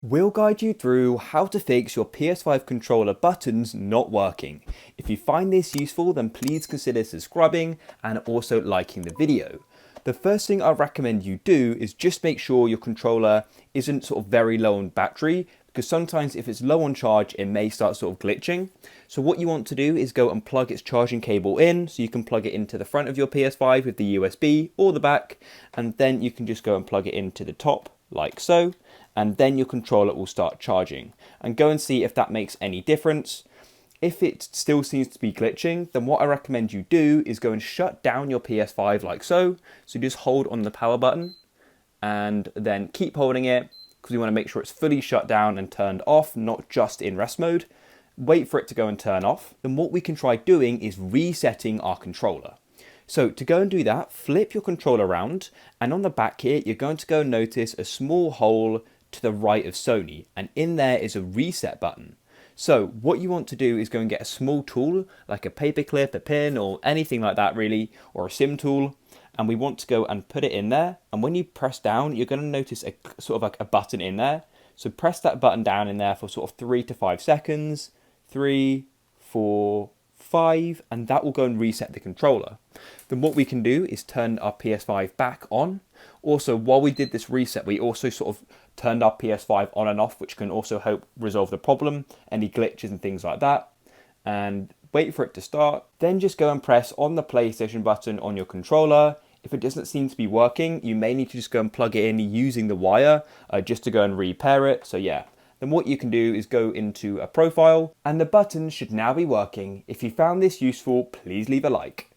We'll guide you through how to fix your PS5 controller buttons not working. If you find this useful, then please consider subscribing and also liking the video. The first thing I recommend you do is just make sure your controller isn't sort of very low on battery, because sometimes if it's low on charge, it may start sort of glitching. So what you want to do is go and plug its charging cable in, so you can plug it into the front of your PS5 with the USB or the back, and then you can just go and plug it into the top like so, and then your controller will start charging. And go and see if that makes any difference. If it still seems to be glitching, then what I recommend you do is go and shut down your PS5 like so. So just hold on the power button and then keep holding it, because you want to make sure it's fully shut down and turned off, not just in rest mode. Wait for it to go and turn off. Then what we can try doing is resetting our controller. So to go and do that, flip your controller around, and on the back here, you're going to go and notice a small hole to the right of Sony, and in there is a reset button. So what you want to do is go and get a small tool, like a paper clip, a pin, or anything like that really, or a sim tool, and we want to go and put it in there. And when you press down, you're going to notice a sort of like a button in there. So press that button down in there for sort of 3 to 5 seconds, 3, 4, 5, and that will go and reset the controller. Then what we can do is turn our PS5 back on. Also, while we did this reset, we also sort of turned our PS5 on and off, which can also help resolve the problem, any glitches and things like that. And wait for it to start. Then just go and press on the PlayStation button on your controller. If it doesn't seem to be working, you may need to just go and plug it in using the wire just to go and repair it. So yeah. Then what you can do is go into a profile, and the buttons should now be working. If you found this useful, please leave a like.